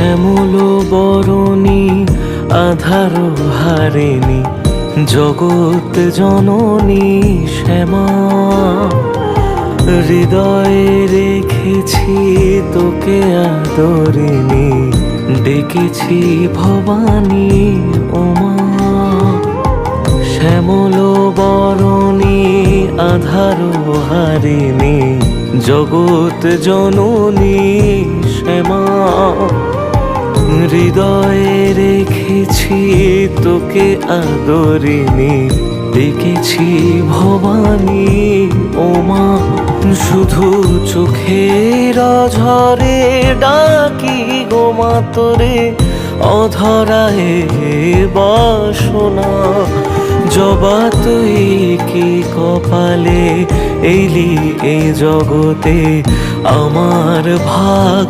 শ্যামল বরণী আধার হারিণী জগৎ জননী শ্যামা, হৃদয়ে রেখেছি তোকে আদরিণী, ডেকেছি ভবানী ওমা। শ্যামল বরণী আধার হারিণী জগৎ জননী শ্যামা, হৃদয়ে রেখেছি তোকে আদরিণী, ডেকেছি ভবানী ওমা। শুধু চোখের ঝরে ডাকি গো মা তোরে, অধরায় বাসনা জবা তুই কি কপালে এলি এই জগতে, আমার ভাগ